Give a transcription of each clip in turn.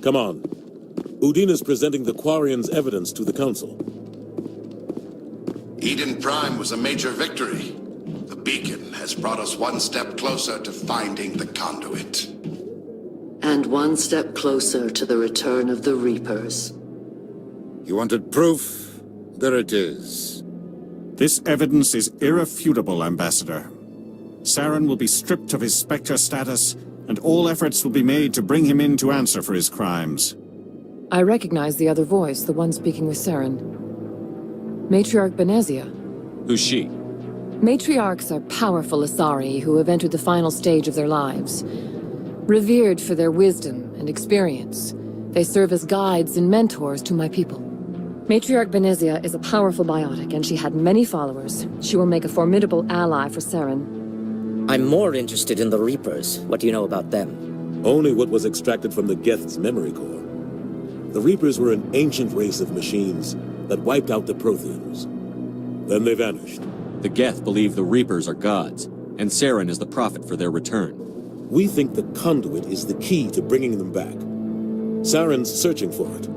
Come on. Udina's presenting the Quarians' evidence to the Council. Eden Prime was a major victory. The beacon has brought us one step closer to finding the conduit. And one step closer to the return of the Reapers. You wanted proof? There it is. This evidence is irrefutable, Ambassador. Saren will be stripped of his Spectre status, and all efforts will be made to bring him in to answer for his crimes. I recognize the other voice, the one speaking with Saren. Matriarch Benezia. Who's she? Matriarchs are powerful Asari who have entered the final stage of their lives. Revered for their wisdom and experience, they serve as guides and mentors to my people. Matriarch Benezia is a powerful biotic, and she had many followers. She will make a formidable ally for Saren. I'm more interested in the Reapers. What do you know about them? Only what was extracted from the Geth's memory core. The Reapers were an ancient race of machines that wiped out the Protheans. Then they vanished. The Geth believe the Reapers are gods, and Saren is the prophet for their return. We think the conduit is the key to bringing them back. Saren's searching for it.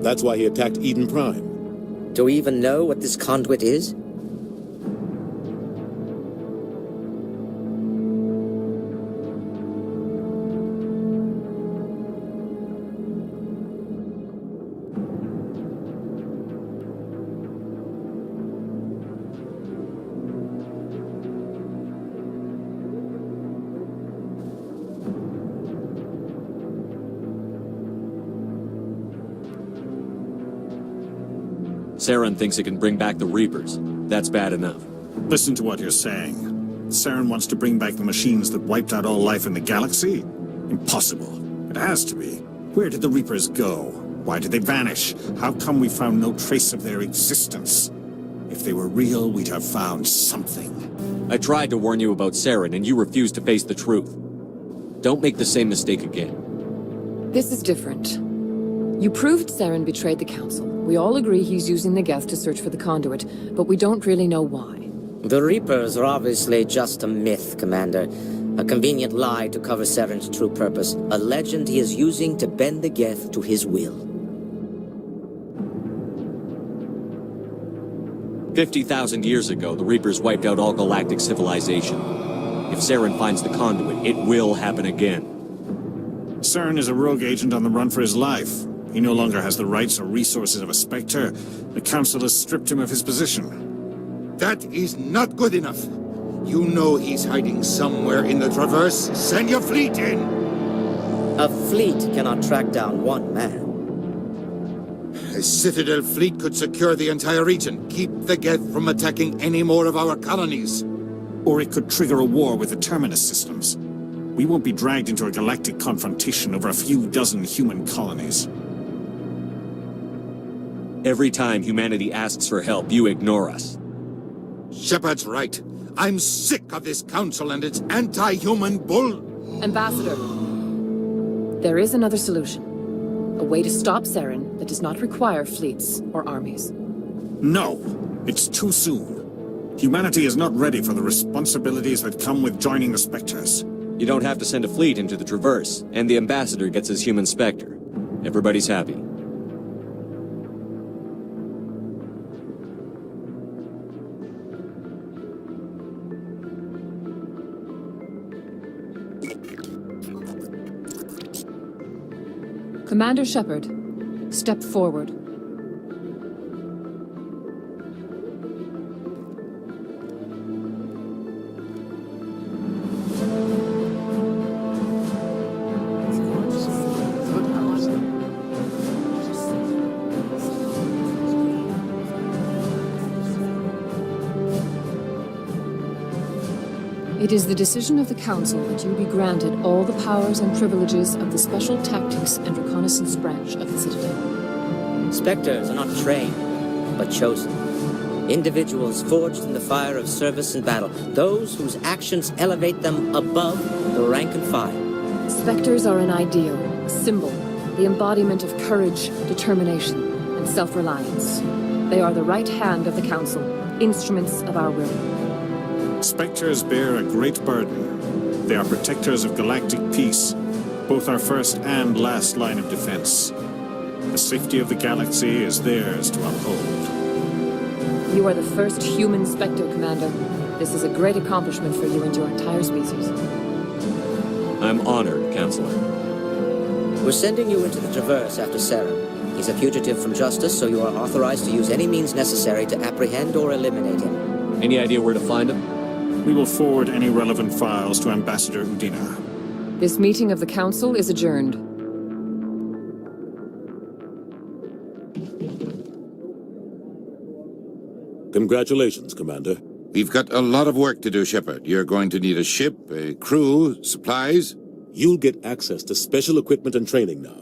That's why he attacked Eden Prime. Do we even know what this conduit is? Saren thinks it can bring back the Reapers. That's bad enough. Listen to what you're saying. Saren wants to bring back the machines that wiped out all life in the galaxy? Impossible. It has to be. Where did the Reapers go? Why did they vanish? How come we found no trace of their existence? If they were real, we'd have found something. I tried to warn you about Saren, and you refused to face the truth. Don't make the same mistake again. This is different. You proved Saren betrayed the Council. We all agree he's using the Geth to search for the conduit, but we don't really know why. The Reapers are obviously just a myth, Commander. A convenient lie to cover Saren's true purpose. A legend he is using to bend the Geth to his will. 50,000 years ago, the Reapers wiped out all galactic civilization. If Saren finds the conduit, it will happen again. Saren is a rogue agent on the run for his life. He no longer has the rights or resources of a Spectre. The Council has stripped him of his position. That is not good enough. You know he's hiding somewhere in the Traverse. Send your fleet in! A fleet cannot track down one man. A Citadel fleet could secure the entire region, keep the Geth from attacking any more of our colonies. Or it could trigger a war with the Terminus systems. We won't be dragged into a galactic confrontation over a few dozen human colonies. Every time humanity asks for help, you ignore us. Shepard's right. I'm sick of this council and its anti-human bull... Ambassador, there is another solution. A way to stop Saren that does not require fleets or armies. No, it's too soon. Humanity is not ready for the responsibilities that come with joining the Spectres. You don't have to send a fleet into the Traverse, and the Ambassador gets his human Spectre. Everybody's happy. Commander Shepard, step forward. It is the decision of the Council that you be granted all the powers and privileges of the Special Tactics and Reconnaissance branch of the Citadel. Spectres are not trained, but chosen. Individuals forged in the fire of service and battle. Those whose actions elevate them above the rank and file. Spectres are an ideal, a symbol, the embodiment of courage, determination, and self-reliance. They are the right hand of the Council, instruments of our will. Spectres bear a great burden. They are protectors of galactic peace, both our first and last line of defense. The safety of the galaxy is theirs to uphold. You are the first human Spectre, Commander. This is a great accomplishment for you and your entire species. I'm honored, Counselor. We're sending you into the Traverse after Saren. He's a fugitive from justice, so you are authorized to use any means necessary to apprehend or eliminate him. Any idea where to find him? We will forward any relevant files to Ambassador Udina. This meeting of the Council is adjourned. Congratulations, Commander. We've got a lot of work to do, Shepard. You're going to need a ship, a crew, supplies. You'll get access to special equipment and training now.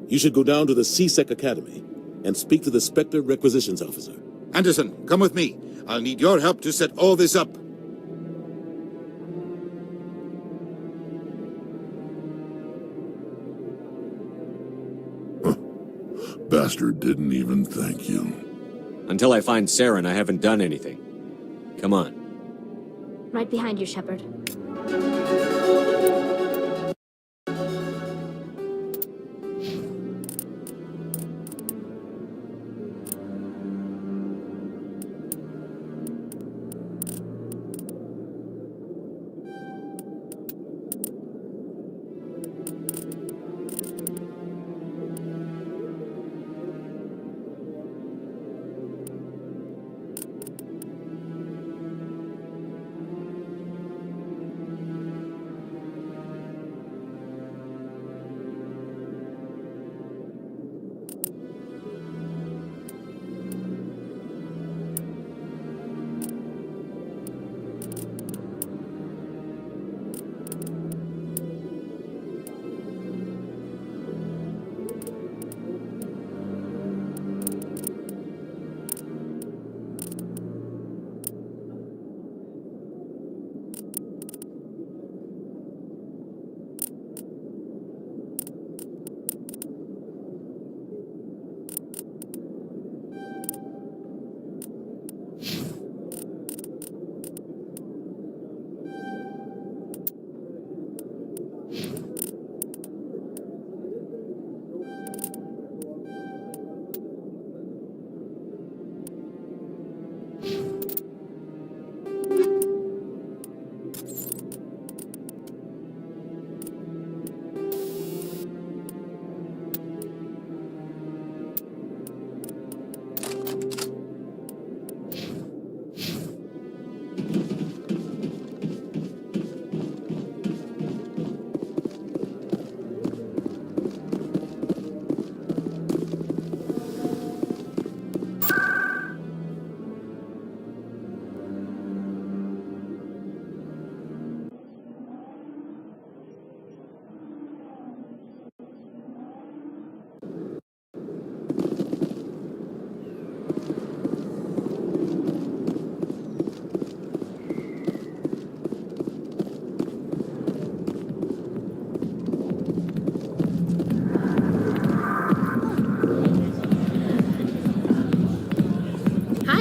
You should go down to the C-Sec Academy and speak to the Spectre Requisitions Officer. Anderson, come with me. I'll need your help to set all this up. Bastard didn't even thank you. Until I find Saren, I haven't done anything. Come on. Right behind you, Shepard.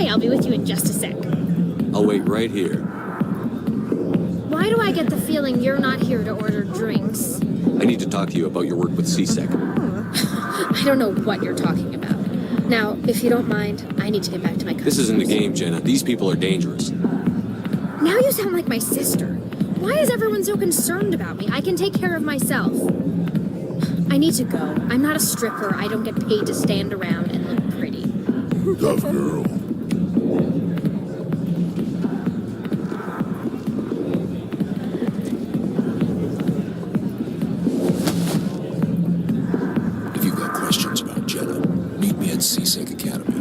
I'll be with you in just a sec. I'll wait right here. Why do I get the feeling you're not here to order drinks? I need to talk to you about your work with C-Sec. I don't know what you're talking about. Now, if you don't mind, I need to get back to my customers. This isn't a game, Jenna. These people are dangerous. Now you sound like my sister. Why is everyone so concerned about me? I can take care of myself. I need to go. I'm not a stripper. I don't get paid to stand around and look pretty. Tough girl. If you've got questions about Jenna, meet me at C-Sec Academy.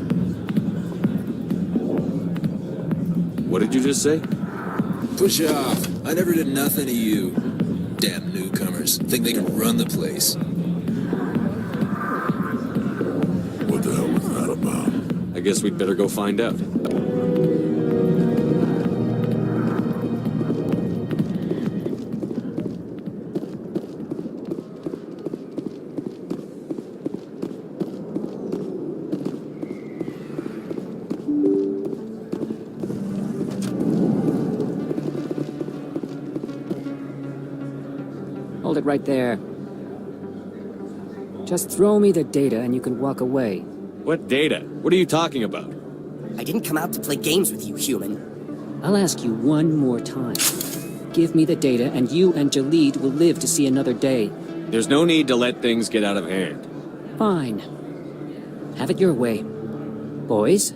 What did you just say? Push off. I never did nothing to you. Damn newcomers. Think they can run the place. What the hell was that about? I guess we'd better go find out. Hold it. it right there. Just throw me the data and you can walk away. What data? What are you talking about? I didn't come out to play games with you, human. I'll ask you one more time. Give me the data and you and Jalid will live to see another day. There's no need to let things get out of hand. Fine. Have it your way. Boys?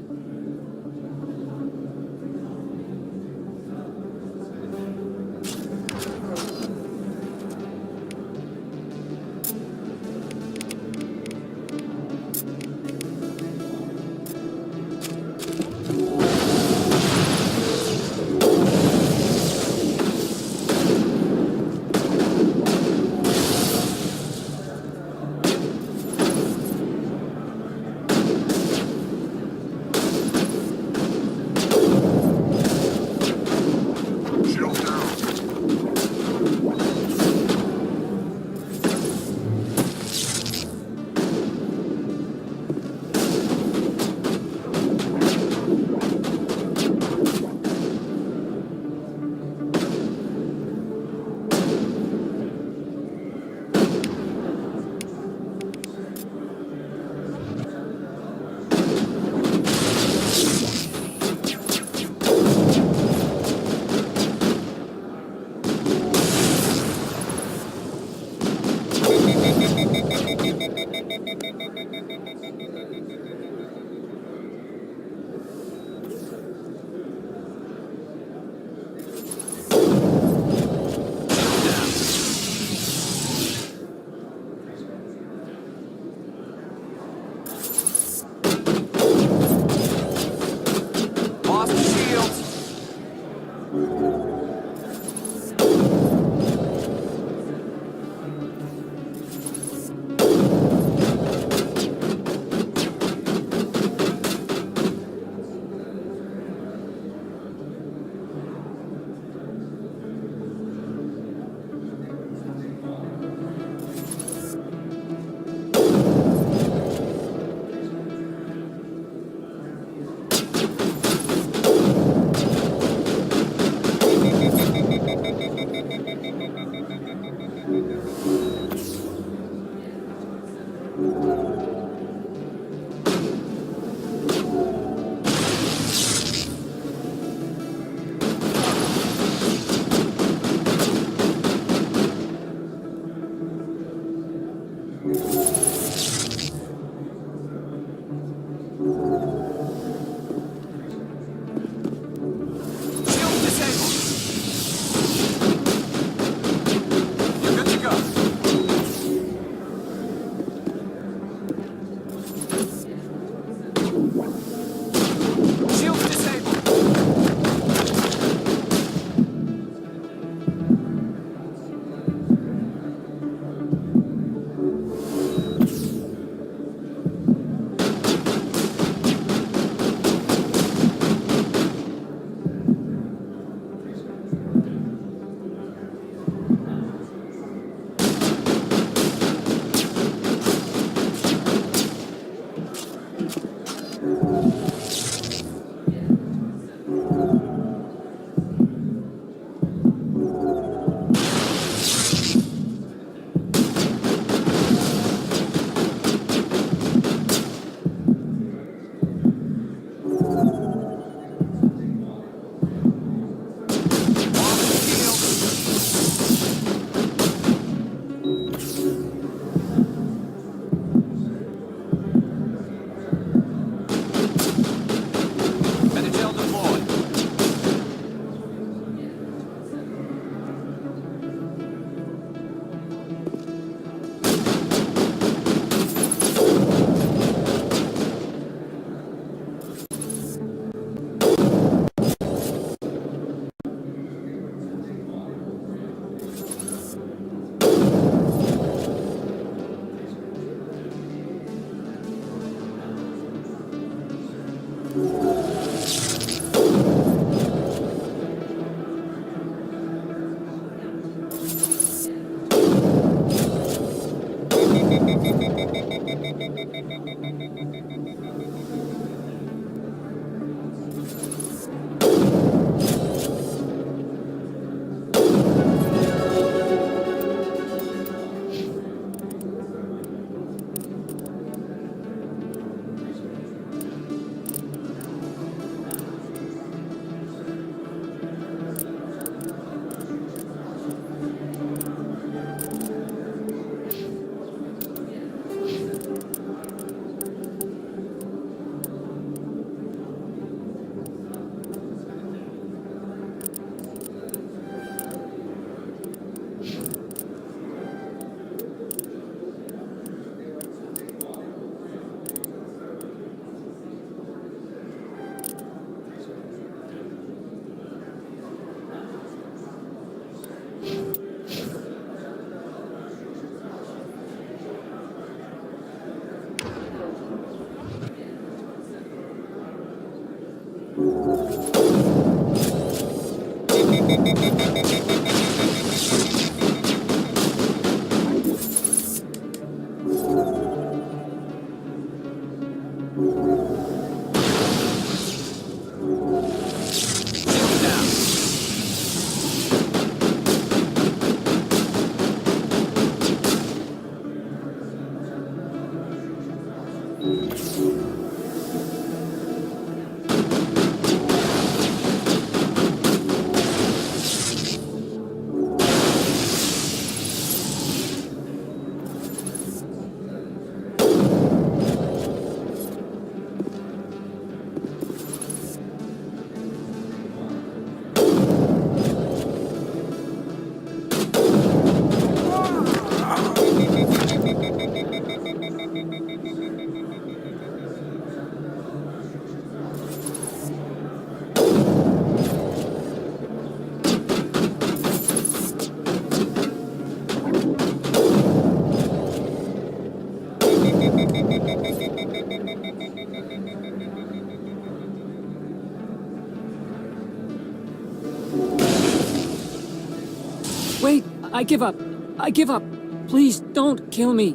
Wait! I give up! I give up! Please, don't kill me!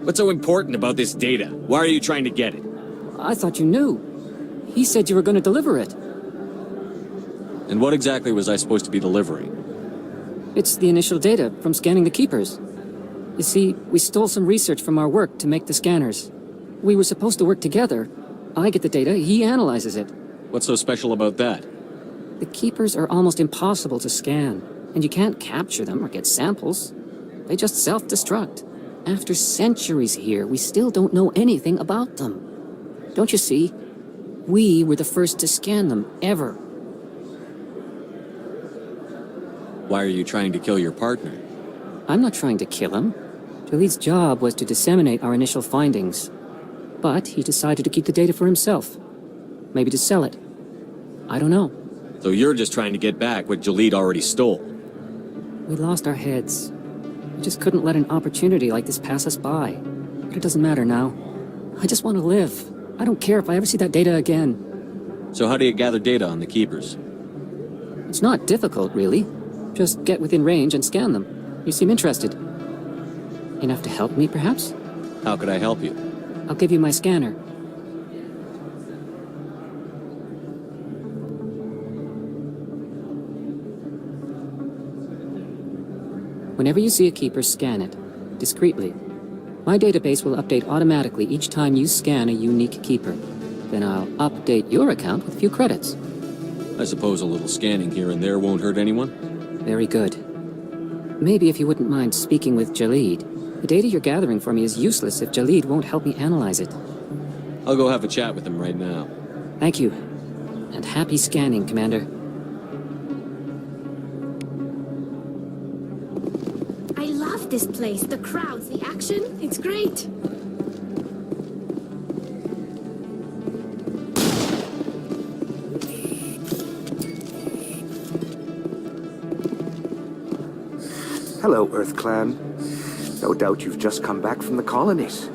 What's so important about this data? Why are you trying to get it? I thought you knew. He said you were going to deliver it. And what exactly was I supposed to be delivering? It's the initial data from scanning the Keepers. You see, we stole some research from our work to make the scanners. We were supposed to work together. I get the data, he analyzes it. What's so special about that? The Keepers are almost impossible to scan, and you can't capture them or get samples. They just self-destruct. After centuries here, we still don't know anything about them. Don't you see? We were the first to scan them, ever. Why are you trying to kill your partner? I'm not trying to kill him. Jaleed's job was to disseminate our initial findings. But he decided to keep the data for himself. Maybe to sell it. I don't know. So you're just trying to get back what Jaleed already stole? We lost our heads. We just couldn't let an opportunity like this pass us by. But it doesn't matter now. I just want to live. I don't care if I ever see that data again. So how do you gather data on the Keepers? It's not difficult, really. Just get within range and scan them. You seem interested. Enough to help me, perhaps? How could I help you? I'll give you my scanner. Whenever you see a Keeper, scan it. Discreetly. My database will update automatically each time you scan a unique Keeper. Then I'll update your account with a few credits. I suppose a little scanning here and there won't hurt anyone? Very good. Maybe if you wouldn't mind speaking with Jaleed. The data you're gathering for me is useless if Jaleed won't help me analyze it. I'll go have a chat with him right now. Thank you. And happy scanning, Commander. I love this place. The crowds, the action. It's great. Hello, Earth Clan. No doubt you've just come back from the colonies.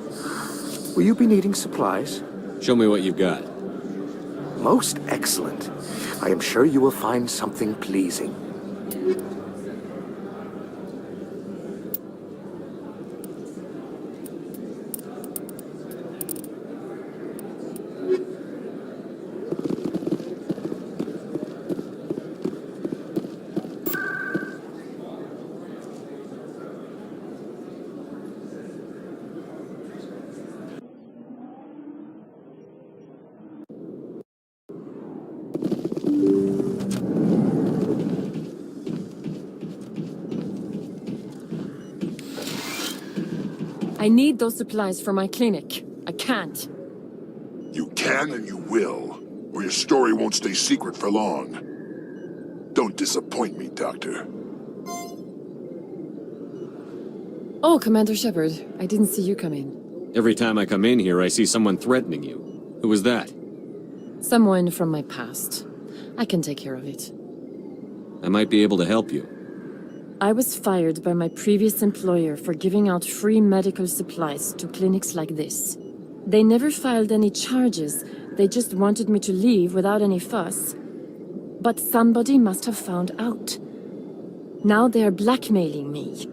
Will you be needing supplies? Show me what you've got. Most excellent. I am sure you will find something pleasing. I need those supplies for my clinic. I can't. You can and you will, or your story won't stay secret for long. Don't disappoint me, Doctor. Oh, Commander Shepard, I didn't see you come in. Every time I come in here, I see someone threatening you. Who was that? Someone from my past. I can take care of it. I might be able to help you. I was fired by my previous employer for giving out free medical supplies to clinics like this. They never filed any charges. They just wanted me to leave without any fuss. But somebody must have found out. Now they are blackmailing me.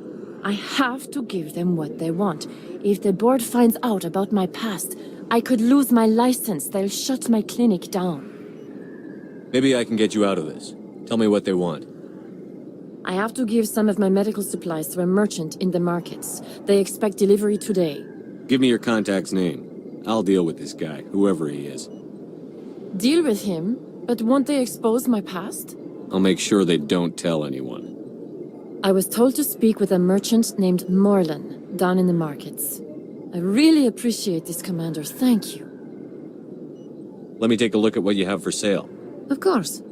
I have to give them what they want. If the board finds out about my past, I could lose my license. They'll shut my clinic down. Maybe I can get you out of this. Tell me what they want. I have to give some of my medical supplies to a merchant in the markets. They expect delivery today. Give me your contact's name. I'll deal with this guy, whoever he is. Deal with him? But won't they expose my past? I'll make sure they don't tell anyone. I was told to speak with a merchant named Morlan, down in the markets. I really appreciate this, Commander. Thank you. Let me take a look at what you have for sale. Of course.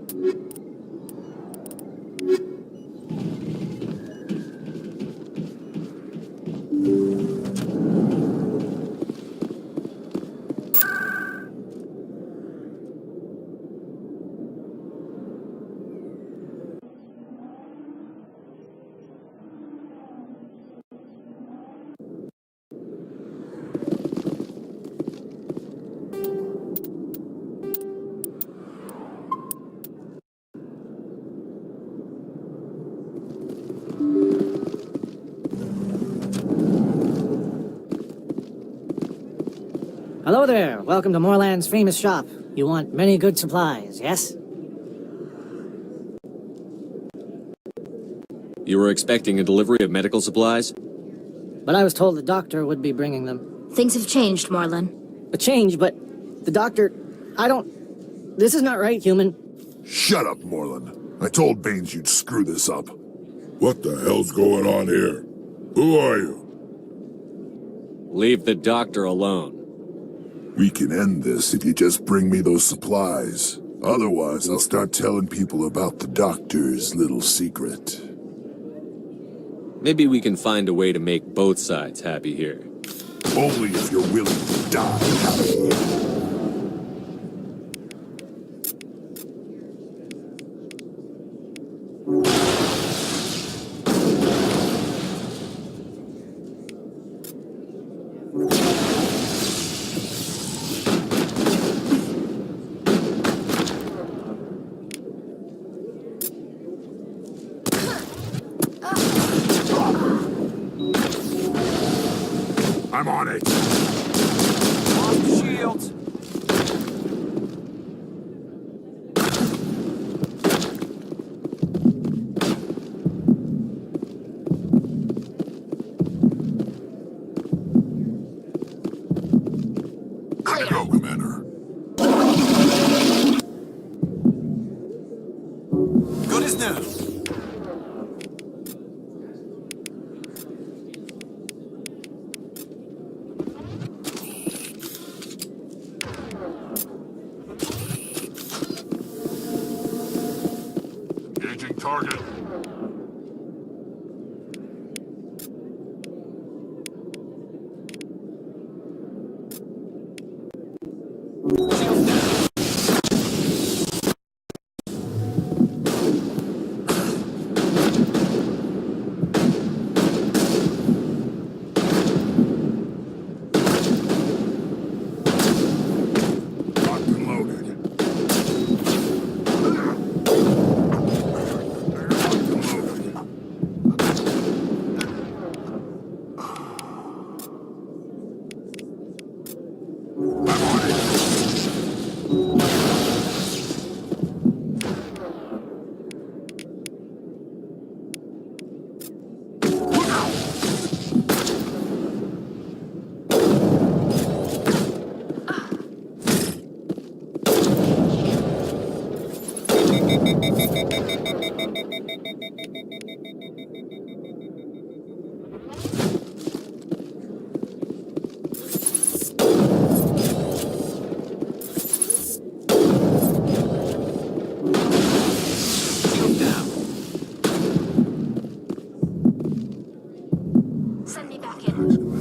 Hello there. Welcome to Morland's famous shop. You want many good supplies, yes? You were expecting a delivery of medical supplies? But I was told the doctor would be bringing them. Things have changed, Morlan. A change, but the doctor... I don't... This is not right, human. Shut up, Morlan. I told Baines you'd screw this up. What the hell's going on here? Who are you? Leave the doctor alone. We can end this if you just bring me those supplies. Otherwise, I'll start telling people about the doctor's little secret. Maybe we can find a way to make both sides happy here. Only if you're willing to die happy here. I'm on it. Off shields. Good to go, Commander. Good as new. Target.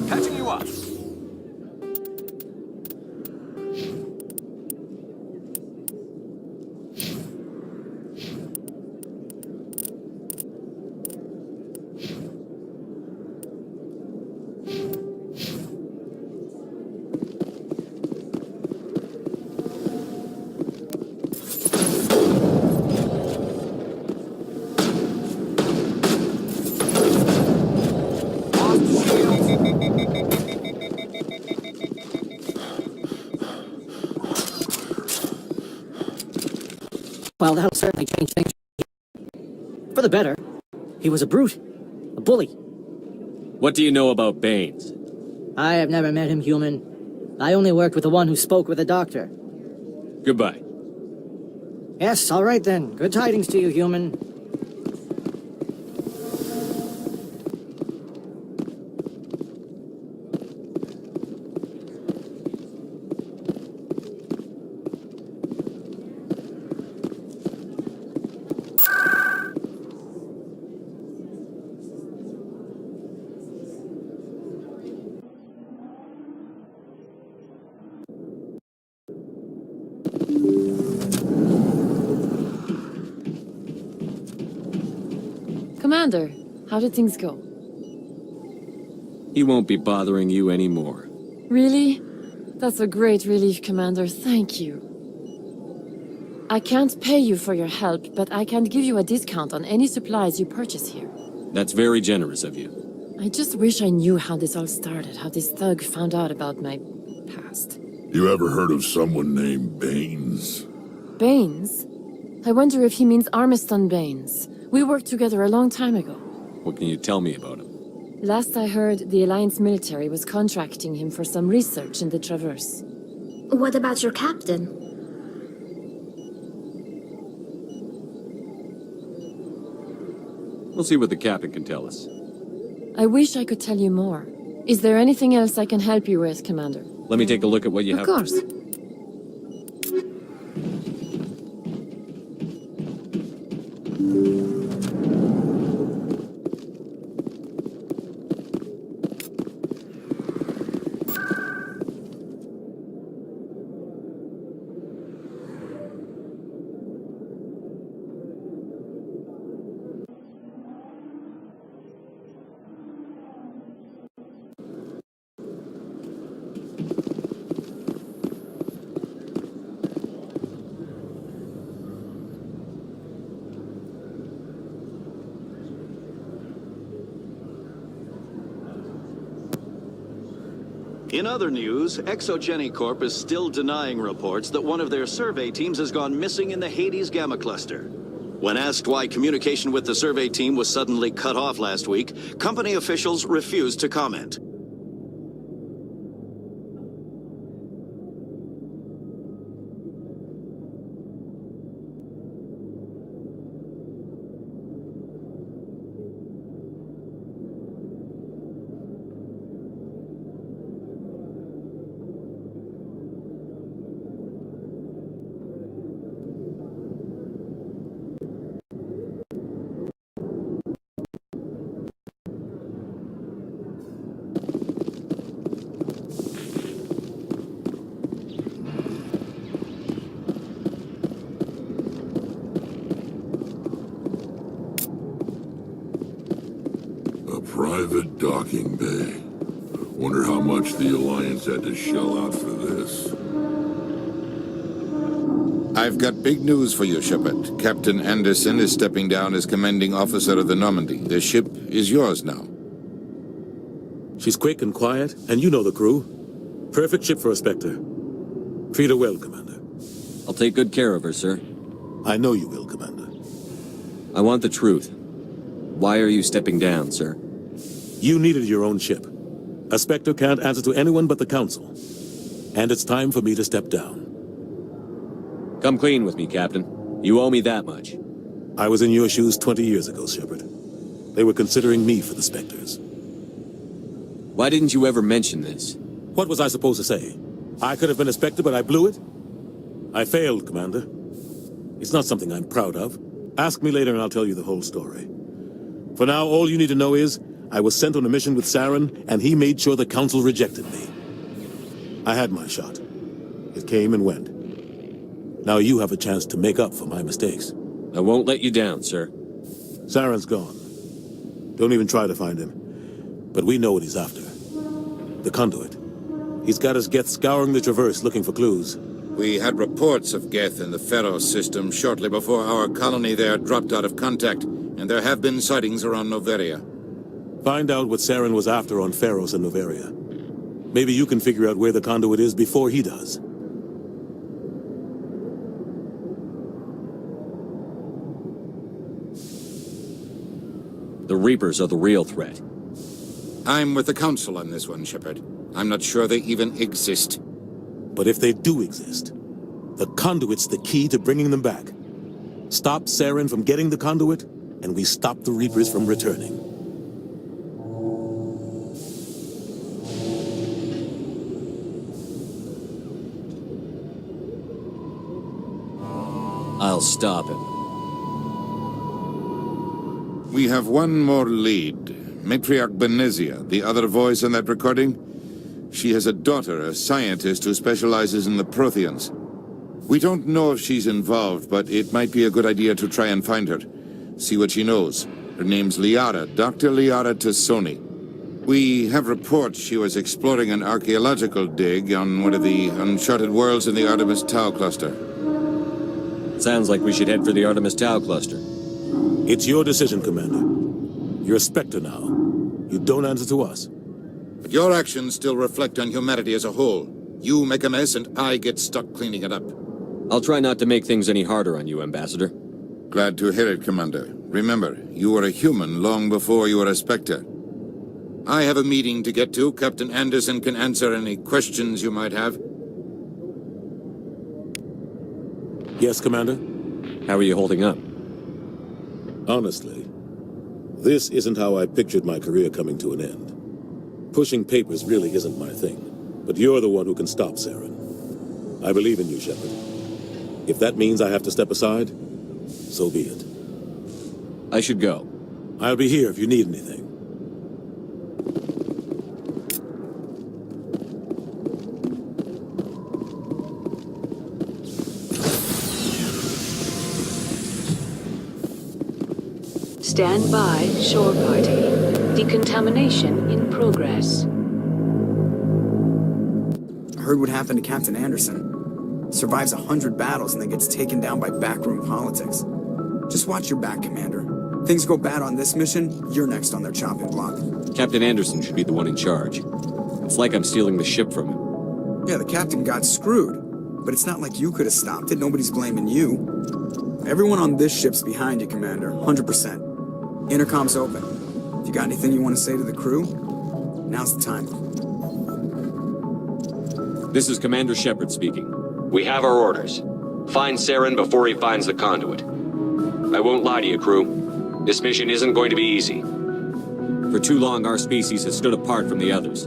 Patching you up. Well, that'll certainly change things. For the better. He was a brute. A bully. What do you know about Baines? I have never met him, human. I only worked with the one who spoke with the doctor. Goodbye. Yes, all right then. Good tidings to you, human. Commander, how did things go? He won't be bothering you anymore. Really? That's a great relief, Commander. Thank you. I can't pay you for your help, but I can give you a discount on any supplies you purchase here. That's very generous of you. I just wish I knew how this all started, how this thug found out about my past. You ever heard of someone named Baines? Baines? I wonder if he means Armiston Baines. We worked together a long time ago. What can you tell me about him? Last I heard, the Alliance military was contracting him for some research in the Traverse. What about your captain? We'll see what the captain can tell us. I wish I could tell you more. Is there anything else I can help you with, Commander? Let me take a look at what you have. Of course. In other news, Exogeny Corp is still denying reports that one of their survey teams has gone missing in the Hades Gamma Cluster. When asked why communication with the survey team was suddenly cut off last week, company officials refused to comment. Private docking bay. Wonder how much the Alliance had to shell out for this. I've got big news for you, Shepard. Captain Anderson is stepping down as commanding officer of the Normandy. The ship is yours now. She's quick and quiet, and you know the crew. Perfect ship for a Spectre. Treat her well, Commander. I'll take good care of her, sir. I know you will, Commander. I want the truth. Why are you stepping down, sir? You needed your own ship. A Spectre can't answer to anyone but the Council. And it's time for me to step down. Come clean with me, Captain. You owe me that much. I was in your shoes 20 years ago, Shepard. They were considering me for the Spectres. Why didn't you ever mention this? What was I supposed to say? I could have been a Spectre, but I blew it? I failed, Commander. It's not something I'm proud of. Ask me later and I'll tell you the whole story. For now, all you need to know is, I was sent on a mission with Saren, and he made sure the Council rejected me. I had my shot. It came and went. Now you have a chance to make up for my mistakes. I won't let you down, sir. Saren's gone. Don't even try to find him. But we know what he's after. The conduit. He's got his Geth scouring the Traverse looking for clues. We had reports of Geth in the Feros system shortly before our colony there dropped out of contact, and there have been sightings around Noveria. Find out what Saren was after on Feros and Noveria. Maybe you can figure out where the conduit is before he does. The Reapers are the real threat. I'm with the Council on this one, Shepard. I'm not sure they even exist. But if they do exist, the conduit's the key to bringing them back. Stop Saren from getting the conduit, and we stop the Reapers from returning. I'll stop him. We have one more lead. Matriarch Benezia, the other voice in that recording. She has a daughter, a scientist who specializes in the Protheans. We don't know if she's involved, but it might be a good idea to try and find her. See what she knows. Her name's Liara, Dr. Liara Tassoni. We have reports she was exploring an archaeological dig on one of the uncharted worlds in the Artemis Tau cluster. Sounds like we should head for the Artemis Tau cluster. It's your decision, Commander. You're a Spectre now. You don't answer to us. But your actions still reflect on humanity as a whole. You make a mess and I get stuck cleaning it up. I'll try not to make things any harder on you, Ambassador. Glad to hear it, Commander. Remember, you were a human long before you were a Spectre. I have a meeting to get to. Captain Anderson can answer any questions you might have. Yes, Commander? How are you holding up? Honestly, this isn't how I pictured my career coming to an end. Pushing papers really isn't my thing, but you're the one who can stop Saren. I believe in you, Shepard. If that means I have to step aside, so be it. I should go. I'll be here if you need anything. Stand by, shore party. Decontamination in progress. I heard what happened to Captain Anderson. Survives 100 battles and then gets taken down by backroom politics. Just watch your back, Commander. Things go bad on this mission, you're next on their chopping block. Captain Anderson should be the one in charge. It's like I'm stealing the ship from him. Yeah, the captain got screwed. But it's not like you could have stopped it. Nobody's blaming you. Everyone on this ship's behind you, Commander. 100%. Intercom's open. If you got anything you want to say to the crew, now's the time. This is Commander Shepard speaking. We have our orders. Find Saren before he finds the conduit. I won't lie to you, crew. This mission isn't going to be easy. For too long, our species has stood apart from the others.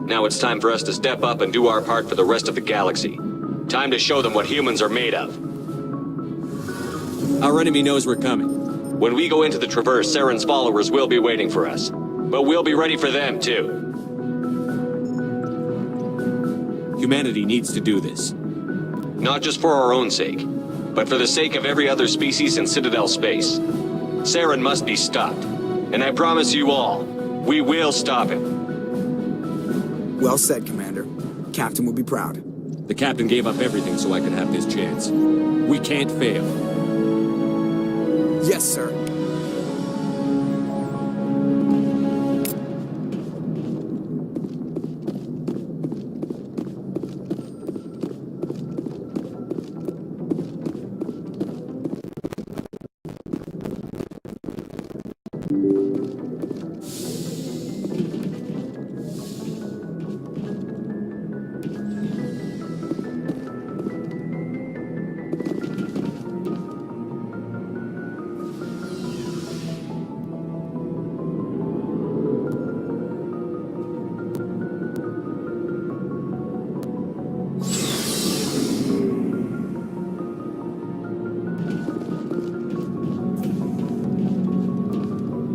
Now it's time for us to step up and do our part for the rest of the galaxy. Time to show them what humans are made of. Our enemy knows we're coming. When we go into the Traverse, Saren's followers will be waiting for us. But we'll be ready for them, too. Humanity needs to do this. Not just for our own sake, but for the sake of every other species in Citadel space. Saren must be stopped. And I promise you all, we will stop him. Well said, Commander. Captain will be proud. The captain gave up everything so I could have this chance. We can't fail. Yes, sir.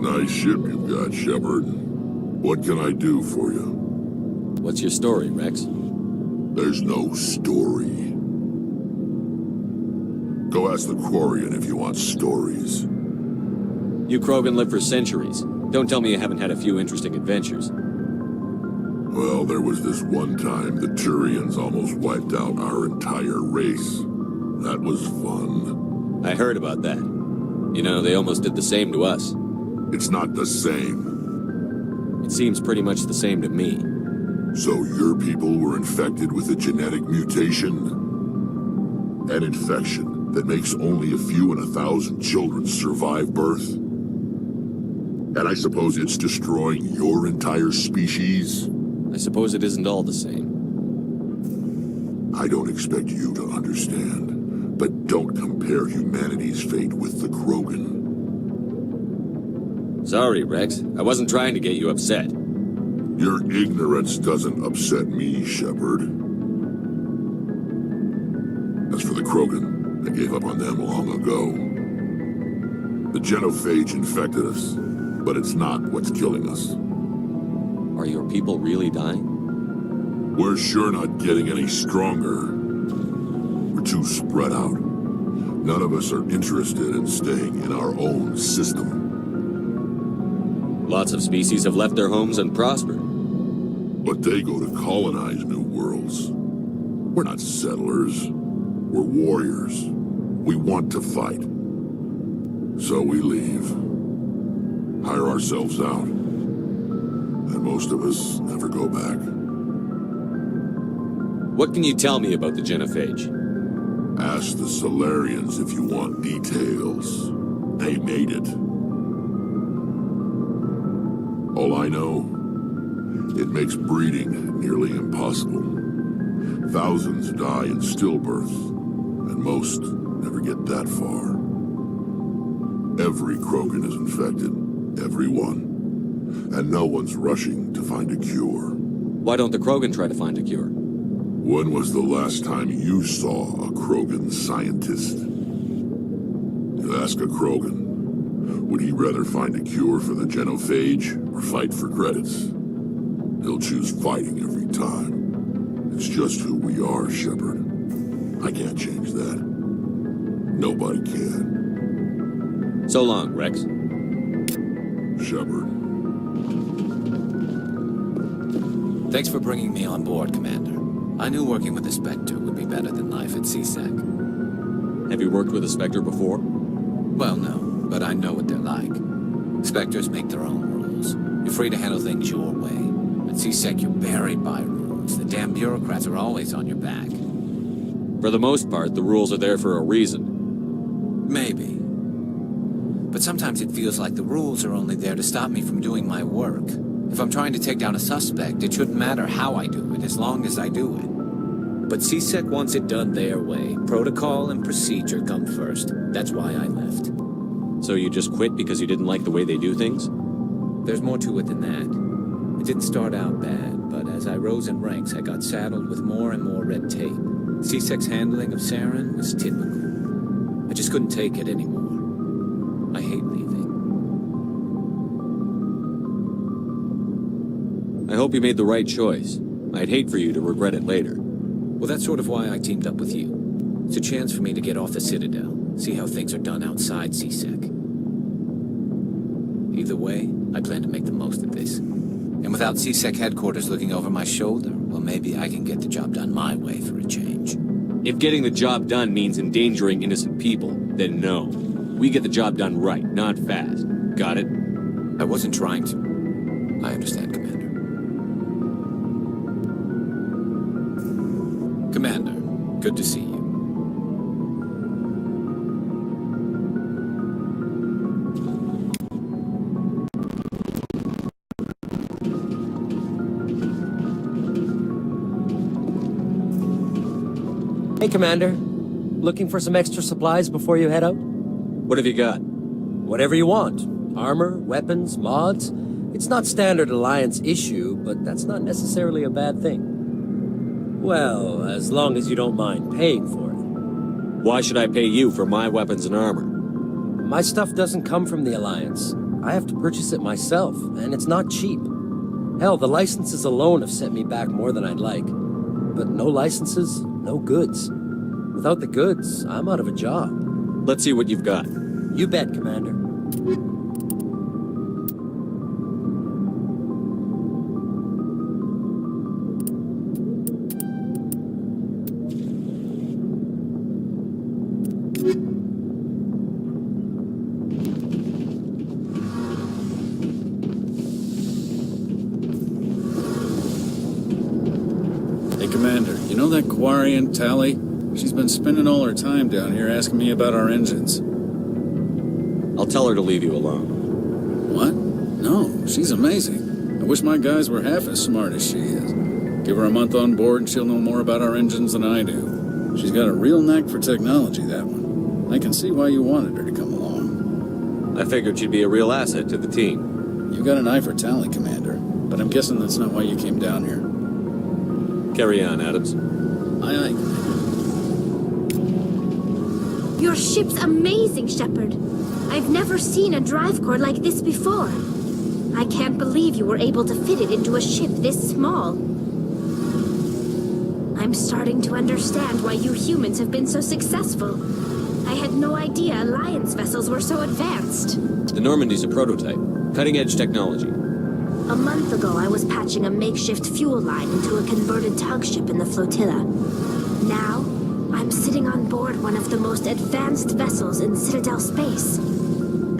Nice ship you've got, Shepard. What can I do for you? What's your story, Rex? There's no story. Go ask the Quarian if you want stories. You Krogan lived for centuries. Don't tell me you haven't had a few interesting adventures. Well, there was this one time the Turians almost wiped out our entire race. That was fun. I heard about that. You know, they almost did the same to us. It's not the same. It seems pretty much the same to me. So your people were infected with a genetic mutation? An infection that makes only a few in 1,000 children survive birth? And I suppose it's destroying your entire species? I suppose it isn't all the same. I don't expect you to understand, but don't compare humanity's fate with the Krogan. Sorry, Rex. I wasn't trying to get you upset. Your ignorance doesn't upset me, Shepard. As for the Krogan, I gave up on them long ago. The genophage infected us, but it's not what's killing us. Are your people really dying? We're sure not getting any stronger. We're too spread out. None of us are interested in staying in our own system. Lots of species have left their homes and prospered. But they go to colonize new worlds. We're not settlers. We're warriors. We want to fight. So we leave. Hire ourselves out. And most of us never go back. What can you tell me about the genophage? Ask the Solarians if you want details. They made it. All I know, it makes breeding nearly impossible. Thousands die in stillbirth, and most never get that far. Every Krogan is infected. Every one. And no one's rushing to find a cure. Why don't the Krogan try to find a cure? When was the last time you saw a Krogan scientist? You ask a Krogan, would he rather find a cure for the genophage or fight for credits? He'll choose fighting every time. It's just who we are, Shepard. I can't change that. Nobody can. So long, Rex. Shepard. Thanks for bringing me on board, Commander. I knew working with the Spectre would be better than life at CSEC. Have you worked with a Spectre before? Well, no, but I know what they're like. Spectres make their own rules. You're free to handle things your way. At CSEC, you're buried by rules. The damn bureaucrats are always on your back. For the most part, the rules are there for a reason. Maybe. But sometimes it feels like the rules are only there to stop me from doing my work. If I'm trying to take down a suspect, it shouldn't matter how I do it, as long as I do it. But CSEC wants it done their way. Protocol and procedure come first. That's why I left. So you just quit because you didn't like the way they do things? There's more to it than that. It didn't start out bad, but as I rose in ranks, I got saddled with more and more red tape. CSEC's handling of Saren was typical. I just couldn't take it anymore. I hate leaving. I hope you made the right choice. I'd hate for you to regret it later. Well, that's sort of why I teamed up with you. It's a chance for me to get off the Citadel, see how things are done outside CSEC. Either way, I plan to make the most of this. And without CSEC headquarters looking over my shoulder, well, maybe I can get the job done my way for a change. If getting the job done means endangering innocent people, then no. We get the job done right, not fast. Got it? I wasn't trying to. I understand, Commander. Commander, good to see you. Hey, Commander. Looking for some extra supplies before you head out? What have you got? Whatever you want. Armor, weapons, mods. It's not standard Alliance issue, but that's not necessarily a bad thing. Well, as long as you don't mind paying for it. Why should I pay you for my weapons and armor? My stuff doesn't come from the Alliance. I have to purchase it myself, and it's not cheap. Hell, the licenses alone have set me back more than I'd like. But no licenses, no goods. Without the goods, I'm out of a job. Let's see what you've got. You bet, Commander. You know that Quarian, Tally? She's been spending all her time down here asking me about our engines. I'll tell her to leave you alone. What? No, she's amazing. I wish my guys were half as smart as she is. Give her a month on board and she'll know more about our engines than I do. She's got a real knack for technology, that one. I can see why you wanted her to come along. I figured she'd be a real asset to the team. You got an eye for Tally, Commander, but I'm guessing that's not why you came down here. Carry on, Adams. Aye, aye. Your ship's amazing, Shepard. I've never seen a drive core like this before. I can't believe you were able to fit it into a ship this small. I'm starting to understand why you humans have been so successful. I had no idea Alliance vessels were so advanced. The Normandy's a prototype. Cutting-edge technology. A month ago, I was patching a makeshift fuel line into a converted tug ship in the flotilla. Now, I'm sitting on board one of the most advanced vessels in Citadel space.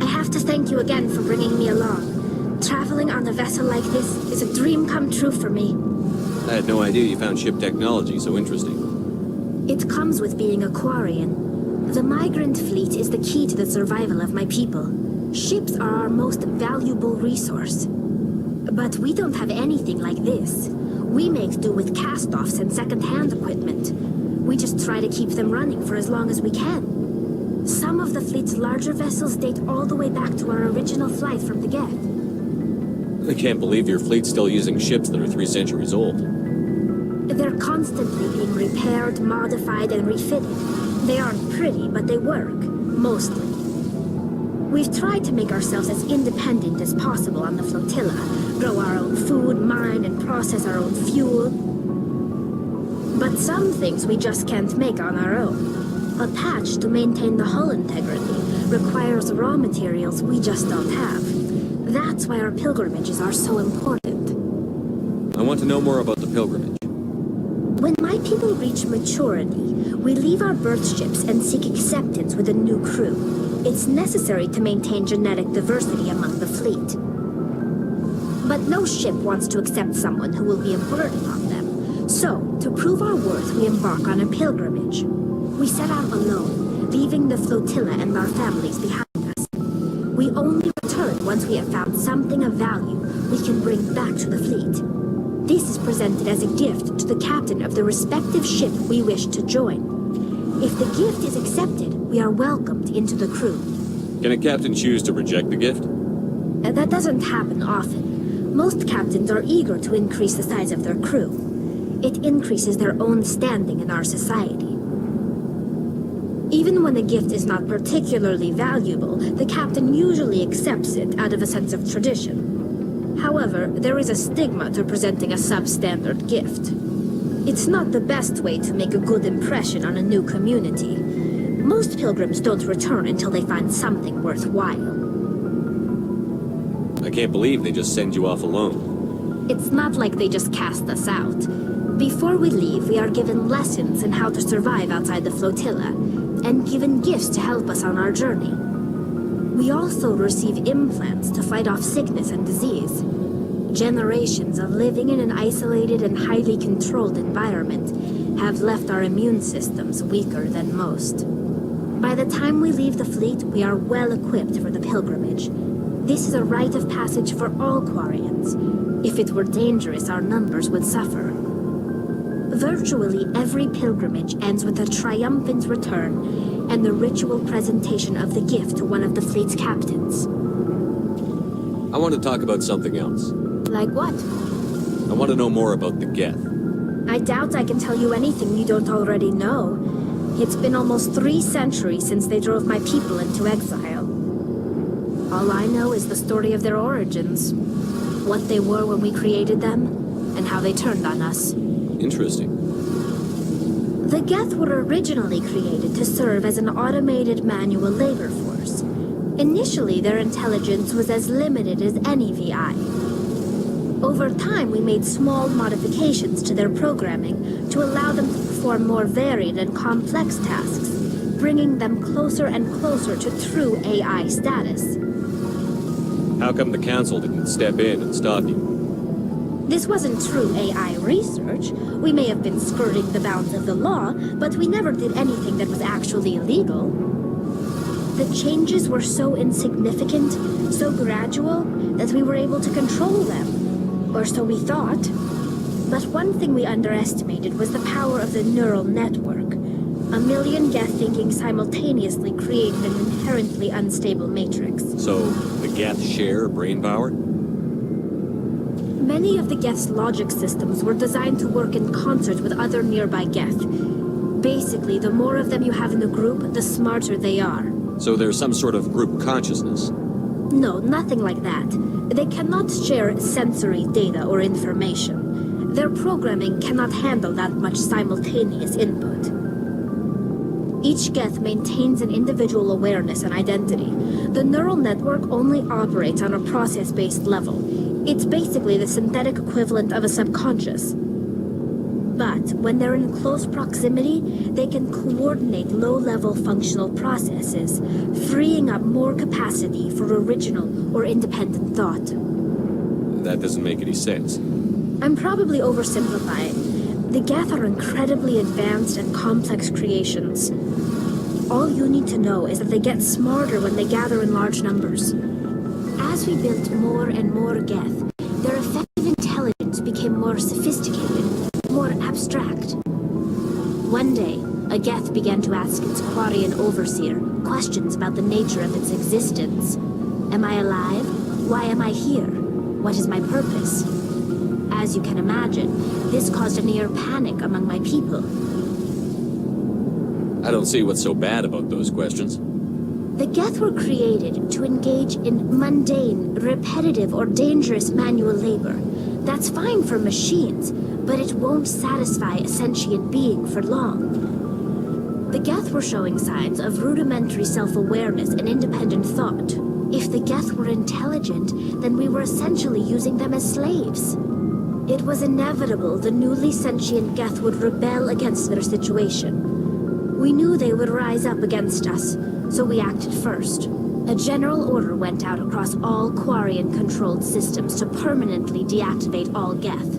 I have to thank you again for bringing me along. Traveling on a vessel like this is a dream come true for me. I had no idea you found ship technology so interesting. It comes with being a Quarian. The migrant fleet is the key to the survival of my people. Ships are our most valuable resource. But we don't have anything like this. We make do with cast-offs and second-hand equipment. We just try to keep them running for as long as we can. Some of the fleet's larger vessels date all the way back to our original flight from the Geth. I can't believe your fleet's still using ships that are 3 centuries old. They're constantly being repaired, modified, and refitted. They aren't pretty, but they work. Mostly. We've tried to make ourselves as independent as possible on the flotilla. Grow our own food, mine, and process our own fuel. But some things we just can't make on our own. A patch to maintain the hull integrity requires raw materials we just don't have. That's why our pilgrimages are so important. I want to know more about the pilgrimage. When my people reach maturity, we leave our birth ships and seek acceptance with a new crew. It's necessary to maintain genetic diversity among the fleet. But no ship wants to accept someone who will be a burden on them. So, to prove our worth, we embark on a pilgrimage. We set out alone, leaving the flotilla and our families behind us. We only return once we have found something of value we can bring back to the fleet. This is presented as a gift to the captain of the respective ship we wish to join. If the gift is accepted, we are welcomed into the crew. Can a captain choose to reject the gift? That doesn't happen often. Most captains are eager to increase the size of their crew. It increases their own standing in our society. Even when a gift is not particularly valuable, the captain usually accepts it out of a sense of tradition. However, there is a stigma to presenting a substandard gift. It's not the best way to make a good impression on a new community. Most pilgrims don't return until they find something worthwhile. I can't believe they just send you off alone. It's not like they just cast us out. Before we leave, we are given lessons in how to survive outside the flotilla, and given gifts to help us on our journey. We also receive implants to fight off sickness and disease. Generations of living in an isolated and highly controlled environment have left our immune systems weaker than most. By the time we leave the fleet, we are well equipped for the pilgrimage. This is a rite of passage for all Quarians. If it were dangerous, our numbers would suffer. Virtually every pilgrimage ends with a triumphant return and the ritual presentation of the gift to one of the fleet's captains. I want to talk about something else. Like what? I want to know more about the Geth. I doubt I can tell you anything you don't already know. It's been almost 3 centuries since they drove my people into exile. All I know is the story of their origins. What they were when we created them, and how they turned on us. Interesting. The Geth were originally created to serve as an automated manual labor force. Initially, their intelligence was as limited as any VI. Over time, we made small modifications to their programming to allow them to perform more varied and complex tasks, bringing them closer and closer to true AI status. How come the Council didn't step in and stop you? This wasn't true AI research. We may have been skirting the bounds of the law, but we never did anything that was actually illegal. The changes were so insignificant, so gradual, that we were able to control them. Or so we thought. But one thing we underestimated was the power of the neural network. A million Geth thinking simultaneously created an inherently unstable matrix. So, the Geth share brain power? Many of the Geth's logic systems were designed to work in concert with other nearby Geth. Basically, the more of them you have in the group, the smarter they are. So there's some sort of group consciousness? No, nothing like that. They cannot share sensory data or information. Their programming cannot handle that much simultaneous input. Each Geth maintains an individual awareness and identity. The neural network only operates on a process-based level. It's basically the synthetic equivalent of a subconscious. But when they're in close proximity, they can coordinate low-level functional processes, freeing up more capacity for original or independent thought. That doesn't make any sense. I'm probably oversimplifying. The Geth are incredibly advanced and complex creations. All you need to know is that they get smarter when they gather in large numbers. As we built more and more Geth, their effective intelligence became more sophisticated, more abstract. One day, a Geth began to ask its Quarian overseer questions about the nature of its existence. Am I alive? Why am I here? What is my purpose? As you can imagine, this caused a near panic among my people. I don't see what's so bad about those questions. The Geth were created to engage in mundane, repetitive, or dangerous manual labor. That's fine for machines, but it won't satisfy a sentient being for long. The Geth were showing signs of rudimentary self-awareness and independent thought. If the Geth were intelligent, then we were essentially using them as slaves. It was inevitable the newly sentient Geth would rebel against their situation. We knew they would rise up against us, so we acted first. A general order went out across all Quarian-controlled systems to permanently deactivate all Geth.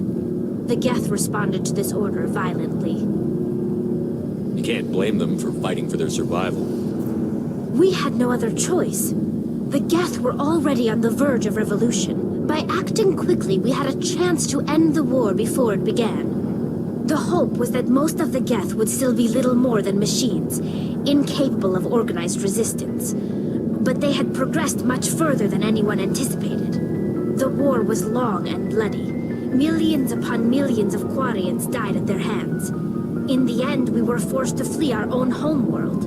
The Geth responded to this order violently. You can't blame them for fighting for their survival. We had no other choice. The Geth were already on the verge of revolution. By acting quickly, we had a chance to end the war before it began. The hope was that most of the Geth would still be little more than machines, incapable of organized resistance. But they had progressed much further than anyone anticipated. The war was long and bloody. Millions upon millions of Quarians died at their hands. In the end, we were forced to flee our own homeworld.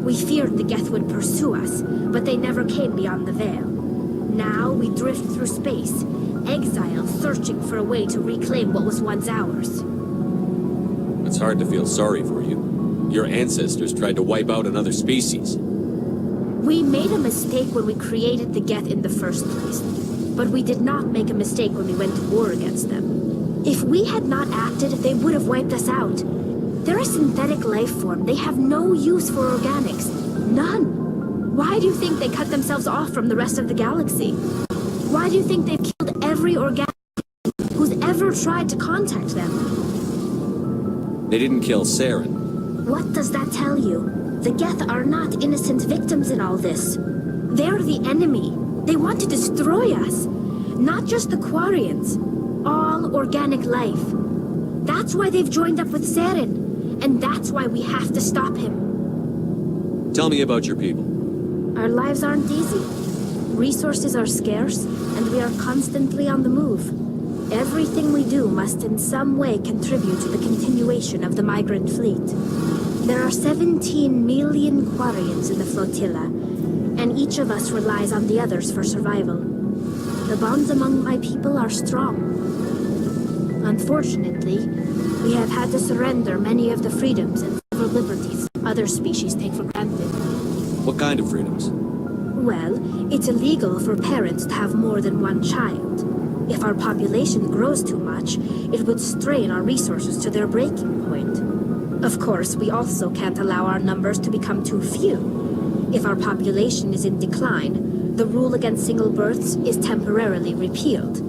We feared the Geth would pursue us, but they never came beyond the Veil. Now we drift through space, exiled, searching for a way to reclaim what was once ours. It's hard to feel sorry for you. Your ancestors tried to wipe out another species. We made a mistake when we created the Geth in the first place, but we did not make a mistake when we went to war against them. If we had not acted, they would have wiped us out. They're a synthetic life form. They have no use for organics. None. Why do you think they cut themselves off from the rest of the galaxy? Why do you think they've killed every organic who's ever tried to contact them? They didn't kill Saren. What does that tell you? The Geth are not innocent victims in all this. They're the enemy. They want to destroy us. Not just the Quarians. All organic life. That's why they've joined up with Saren. And that's why we have to stop him. Tell me about your people. Our lives aren't easy. Resources are scarce, and we are constantly on the move. Everything we do must in some way contribute to the continuation of the migrant fleet. There are 17 million Quarians in the flotilla, and each of us relies on the others for survival. The bonds among my people are strong. Unfortunately, we have had to surrender many of the freedoms and civil liberties other species take for granted. What kind of freedoms? Well, it's illegal for parents to have more than one child. If our population grows too much, it would strain our resources to their breaking point. Of course, we also can't allow our numbers to become too few. If our population is in decline, the rule against single births is temporarily repealed.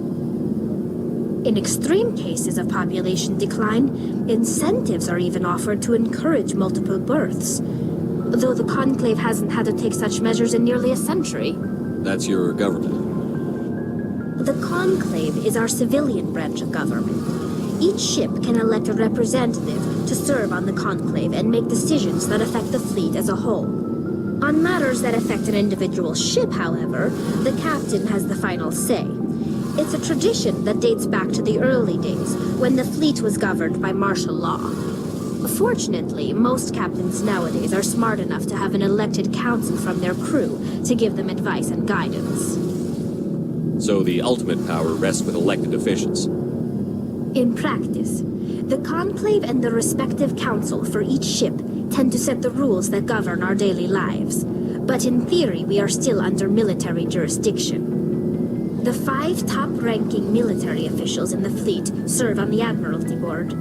In extreme cases of population decline, incentives are even offered to encourage multiple births. Though the Conclave hasn't had to take such measures in nearly a century. That's your government. The Conclave is our civilian branch of government. Each ship can elect a representative to serve on the Conclave and make decisions that affect the fleet as a whole. On matters that affect an individual ship, however, the captain has the final say. It's a tradition that dates back to the early days, when the fleet was governed by martial law. Fortunately, most captains nowadays are smart enough to have an elected council from their crew to give them advice and guidance. So the ultimate power rests with elected officials. In practice, the Conclave and the respective council for each ship tend to set the rules that govern our daily lives. But in theory, we are still under military jurisdiction. The 5 top-ranking military officials in the fleet serve on the Admiralty Board.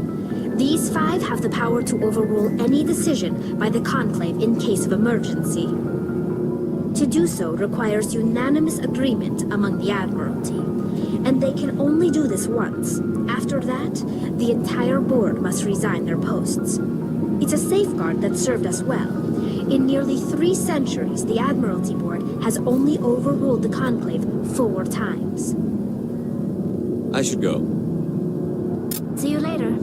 These 5 have the power to overrule any decision by the Conclave in case of emergency. To do so requires unanimous agreement among the Admiralty, and they can only do this once. After that, the entire board must resign their posts. It's a safeguard that served us well. In nearly 3 centuries, the Admiralty Board has only overruled the Conclave 4 times. I should go. See you later.